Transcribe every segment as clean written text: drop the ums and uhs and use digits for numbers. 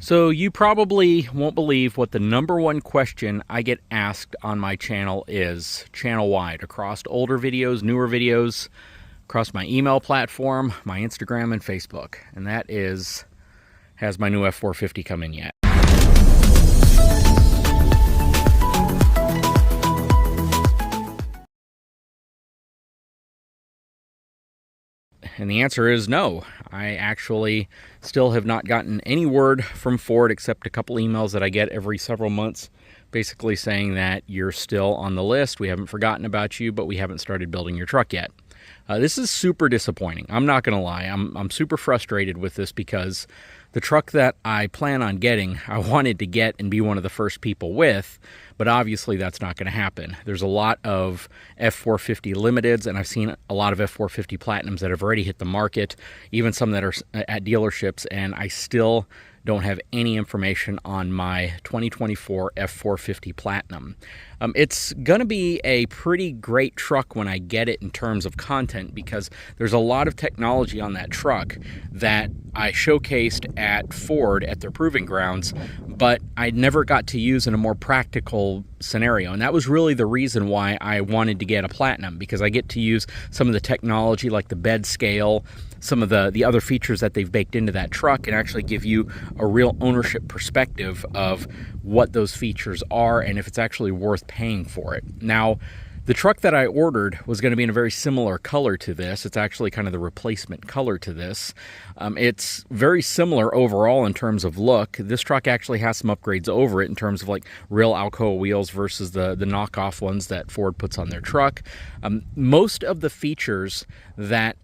So you probably won't believe what the number one question I get asked on my channel is, channel-wide, across older videos, newer videos, across my email platform, my Instagram, and Facebook. And that is, has my new F450 come in yet? And the answer is no. I actually still have not gotten any word from Ford except a couple emails that I get every several months basically saying that you're still on the list. We haven't forgotten about you, but we haven't started building your truck yet. This is super disappointing. I'm not going to lie. I'm super frustrated with this because the truck that I plan on getting, I wanted to get and be one of the first people with, but obviously that's not going to happen. There's a lot of F450 Limiteds, and I've seen a lot of F450 Platinums that have already hit the market, even some that are at dealerships, and I still don't have any information on my 2024 F450 Platinum. It's going to be a pretty great truck when I get it in terms of content because there's a lot of technology on that truck that I showcased at Ford at their proving grounds, but I never got to use in a more practical scenario. And that was really the reason why I wanted to get a Platinum, because I get to use some of the technology like the bed scale, some of the other features that they've baked into that truck, and actually give you a real ownership perspective of what those features are and if it's actually worth paying for it. Now, the truck that I ordered was going to be in a very similar color to this. It's actually kind of the replacement color to this. It's very similar overall in terms of look. This truck actually has some upgrades over it in terms of like real Alcoa wheels versus the knockoff ones that Ford puts on their truck. Most of the features that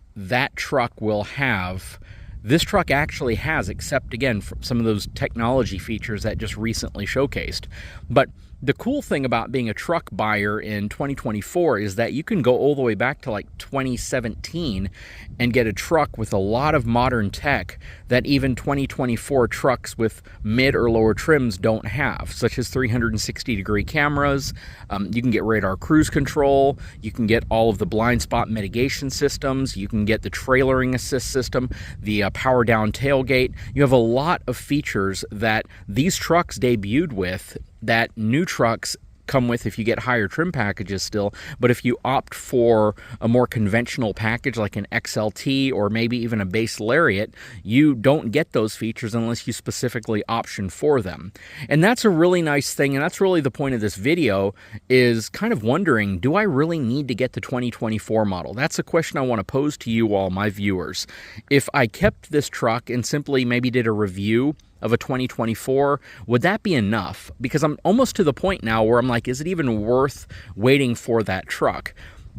truck will have, this truck actually has, except again for some of those technology features that just recently showcased. But the cool thing about being a truck buyer in 2024 is that you can go all the way back to like 2017 and get a truck with a lot of modern tech that even 2024 trucks with mid or lower trims don't have, such as 360-degree cameras. You can get radar cruise control. You can get all of the blind spot mitigation systems. You can get the trailering assist system, the power down tailgate. You have a lot of features that these trucks debuted with that new trucks come with if you get higher trim packages still, but if you opt for a more conventional package like an XLT or maybe even a base Lariat, you don't get those features unless you specifically option for them. And that's a really nice thing, and that's really the point of this video, is kind of wondering, do I really need to get the 2024 model? That's a question I want to pose to you all, my viewers. If I kept this truck and simply maybe did a review of a 2024, would that be enough? Because I'm almost to the point now where I'm like, is it even worth waiting for that truck?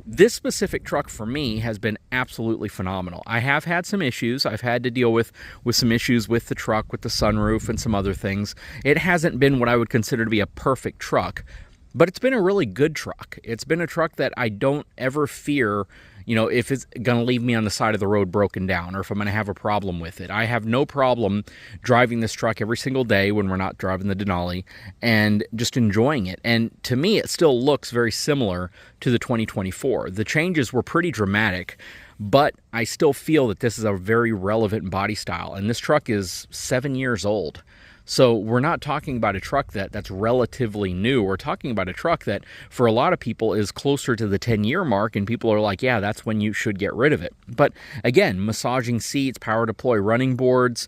This specific truck for me has been absolutely phenomenal. I have had some issues. I've had to deal with some issues with the truck, with the sunroof and some other things. It hasn't been what I would consider to be a perfect truck, but it's been a really good truck. It's been a truck that I don't ever fear, you know, if it's going to leave me on the side of the road broken down or if I'm going to have a problem with it. I have no problem driving this truck every single day when we're not driving the Denali and just enjoying it. And to me, it still looks very similar to the 2024. The changes were pretty dramatic, but I still feel that this is a very relevant body style. And this truck is 7 years old. So we're not talking about a truck that's relatively new. We're talking about a truck that for a lot of people is closer to the 10-year mark, and people are like, yeah, that's when you should get rid of it. But again, massaging seats, power deploy running boards,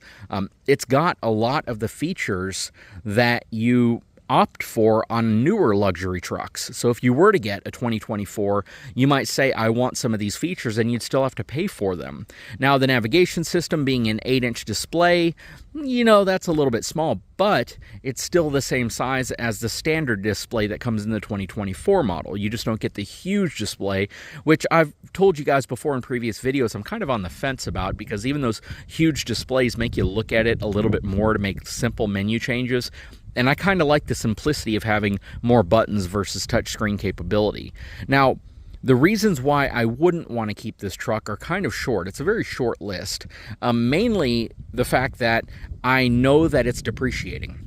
it's got a lot of the features that you opt for on newer luxury trucks. So if you were to get a 2024, you might say, I want some of these features, and you'd still have to pay for them. Now, the navigation system being an 8-inch display, you know, that's a little bit small, but it's still the same size as the standard display that comes in the 2024 model. You just don't get the huge display, which I've told you guys before in previous videos I'm kind of on the fence about, because even those huge displays make you look at it a little bit more to make simple menu changes. And I kind of like the simplicity of having more buttons versus touchscreen capability. Now, the reasons why I wouldn't want to keep this truck are kind of short. It's a very short list. Mainly the fact that I know that it's depreciating.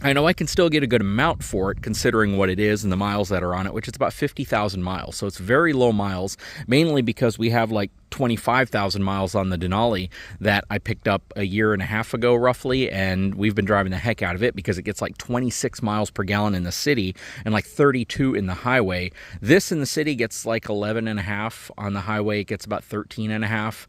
I know I can still get a good amount for it considering what it is and the miles that are on it, which is about 50,000 miles. So it's very low miles, mainly because we have like 25,000 miles on the Denali that I picked up a year and a half ago roughly, and we've been driving the heck out of it because it gets like 26 miles per gallon in the city and like 32 in the highway. This in the city gets like 11 and a half. On the highway it gets about 13 and a half.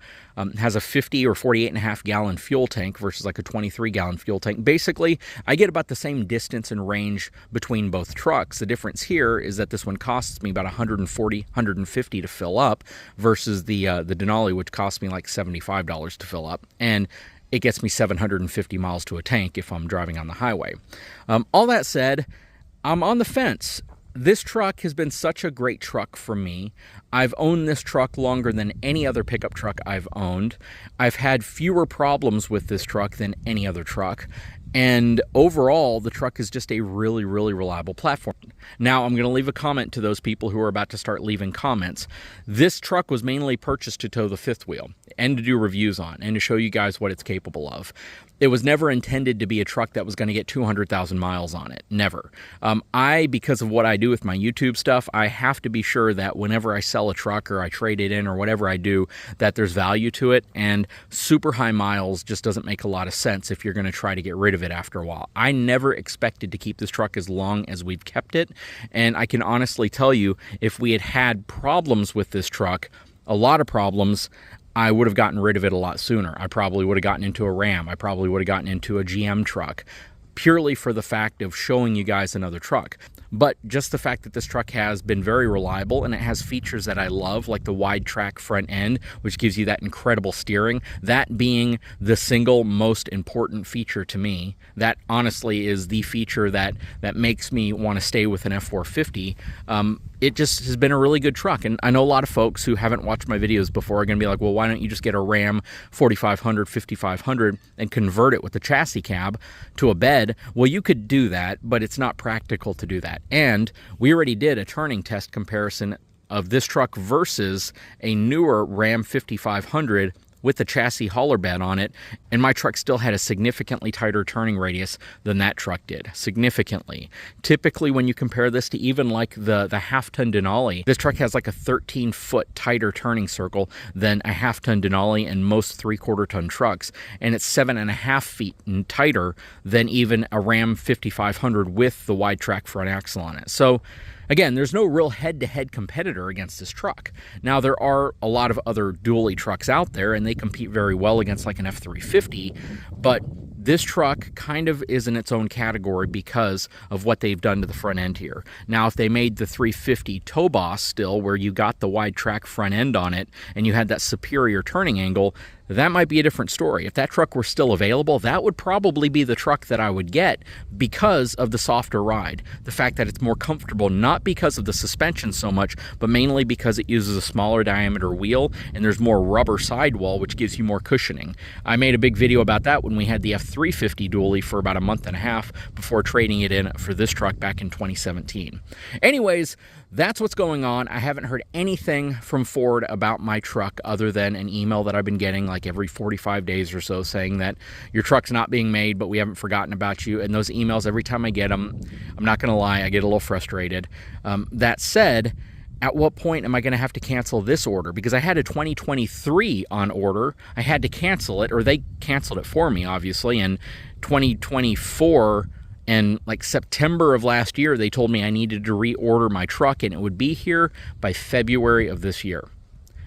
Has a 50 or 48 and a half gallon fuel tank versus like a 23 gallon fuel tank. Basically, I get about the same distance and range between both trucks. The difference here is that this one costs me about 140, 150 to fill up versus the Denali, which costs me like $75 to fill up. And it gets me 750 miles to a tank if I'm driving on the highway. All that said, I'm on the fence. This truck has been such a great truck for me. I've owned this truck longer than any other pickup truck I've owned. I've had fewer problems with this truck than any other truck. And overall, the truck is just a really, really reliable platform. Now, I'm going to leave a comment to those people who are about to start leaving comments. This truck was mainly purchased to tow the fifth wheel and to do reviews on and to show you guys what it's capable of. It was never intended to be a truck that was going to get 200,000 miles on it. Never. Because of what I do with my YouTube stuff, I have to be sure that whenever I sell a truck or I trade it in or whatever I do, that there's value to it. And super high miles just doesn't make a lot of sense if you're going to try to get rid of it after a while. I never expected to keep this truck as long as we've kept it. And I can honestly tell you, if we had problems with this truck, a lot of problems, I would have gotten rid of it a lot sooner. I probably would have gotten into a Ram. I probably would have gotten into a GM truck, purely for the fact of showing you guys another truck. But just the fact that this truck has been very reliable and it has features that I love, like the wide track front end, which gives you that incredible steering, that being the single most important feature to me. That honestly is the feature that makes me want to stay with an F450. It just has been a really good truck. And I know a lot of folks who haven't watched my videos before are going to be like, well, why don't you just get a Ram 4500, 5500 and convert it with the chassis cab to a bed? Well, you could do that, but it's not practical to do that. And we already did a turning test comparison of this truck versus a newer Ram 5500 with the chassis hauler bed on it, and my truck still had a significantly tighter turning radius than that truck did. Significantly. Typically, when you compare this to even like the half-ton Denali, this truck has like a 13-foot tighter turning circle than a half-ton Denali and most 3/4-ton trucks, and it's 7.5 feet tighter than even a Ram 5500 with the wide track front axle on it. So again, there's no real head-to-head competitor against this truck. Now, there are a lot of other dually trucks out there, and they compete very well against like an F350, but this truck kind of is in its own category because of what they've done to the front end here. Now, if they made the 350 Tow Boss still, where you got the wide track front end on it, and you had that superior turning angle, that might be a different story. If that truck were still available, that would probably be the truck that I would get because of the softer ride. The fact that it's more comfortable, not because of the suspension so much, but mainly because it uses a smaller diameter wheel and there's more rubber sidewall, which gives you more cushioning. I made a big video about that when we had the F350 dually for about a month and a half before trading it in for this truck back in 2017. Anyways, that's what's going on. I haven't heard anything from Ford about my truck other than an email that I've been getting like every 45 days or so saying that your truck's not being made, but we haven't forgotten about you. And those emails, every time I get them, I'm not going to lie, I get a little frustrated. That said, at what point am I going to have to cancel this order? Because I had a 2023 on order. I had to cancel it, or they canceled it for me, obviously. And 2024... and like September of last year, they told me I needed to reorder my truck and it would be here by February of this year.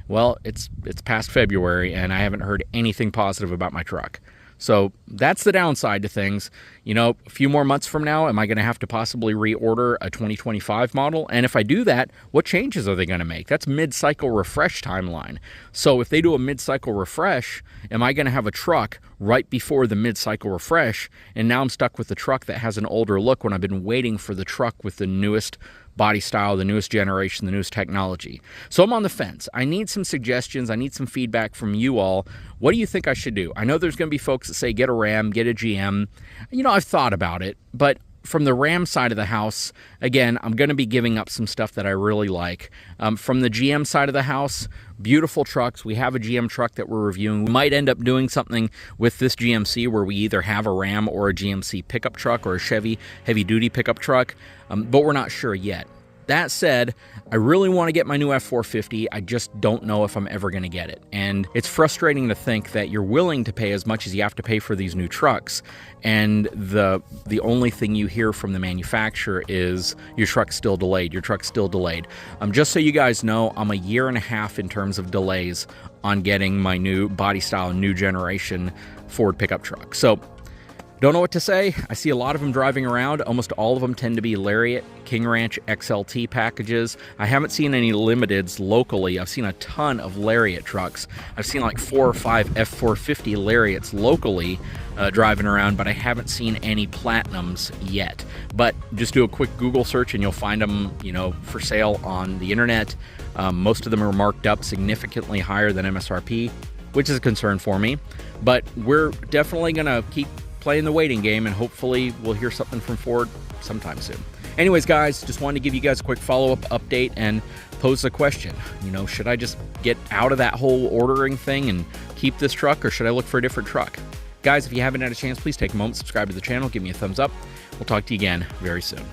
Well, it's past February and I haven't heard anything positive about my truck. So that's the downside to things. You know, a few more months from now, am I going to have to possibly reorder a 2025 model? And if I do that, what changes are they going to make? That's mid-cycle refresh timeline. So if they do a mid-cycle refresh, am I going to have a truck right before the mid-cycle refresh? And now I'm stuck with the truck that has an older look when I've been waiting for the truck with the newest body style, the newest generation, the newest technology. So I'm on the fence. I need some suggestions. I need some feedback from you all. What do you think I should do? I know there's going to be folks that say get a Ram, get a GM. You know, I've thought about it, but from the Ram side of the house, again, I'm going to be giving up some stuff that I really like. From the GM side of the house, beautiful trucks. We have a GM truck that we're reviewing. We might end up doing something with this GMC where we either have a Ram or a GMC pickup truck or a Chevy heavy-duty pickup truck, but we're not sure yet. That said, I really want to get my new F450. I just don't know if I'm ever going to get it. And it's frustrating to think that you're willing to pay as much as you have to pay for these new trucks, and the only thing you hear from the manufacturer is your truck's still delayed, your truck's still delayed. Just so you guys know, I'm a year and a half in terms of delays on getting my new body style, new generation Ford pickup truck. So don't know what to say. I see a lot of them driving around. Almost all of them tend to be Lariat, King Ranch XLT packages. I haven't seen any limiteds locally. I've seen a ton of Lariat trucks. I've seen like 4 or 5 F450 Lariats locally driving around, but I haven't seen any Platinums yet. But just do a quick Google search and you'll find them, you know, for sale on the internet. Most of them are marked up significantly higher than MSRP, which is a concern for me. But we're definitely going to keep playing the waiting game, and hopefully we'll hear something from Ford sometime soon. Anyways, guys, just wanted to give you guys a quick follow-up update and pose a question. You know, should I just get out of that whole ordering thing and keep this truck, or should I look for a different truck? Guys, if you haven't had a chance, please take a moment, subscribe to the channel, give me a thumbs up. We'll talk to you again very soon.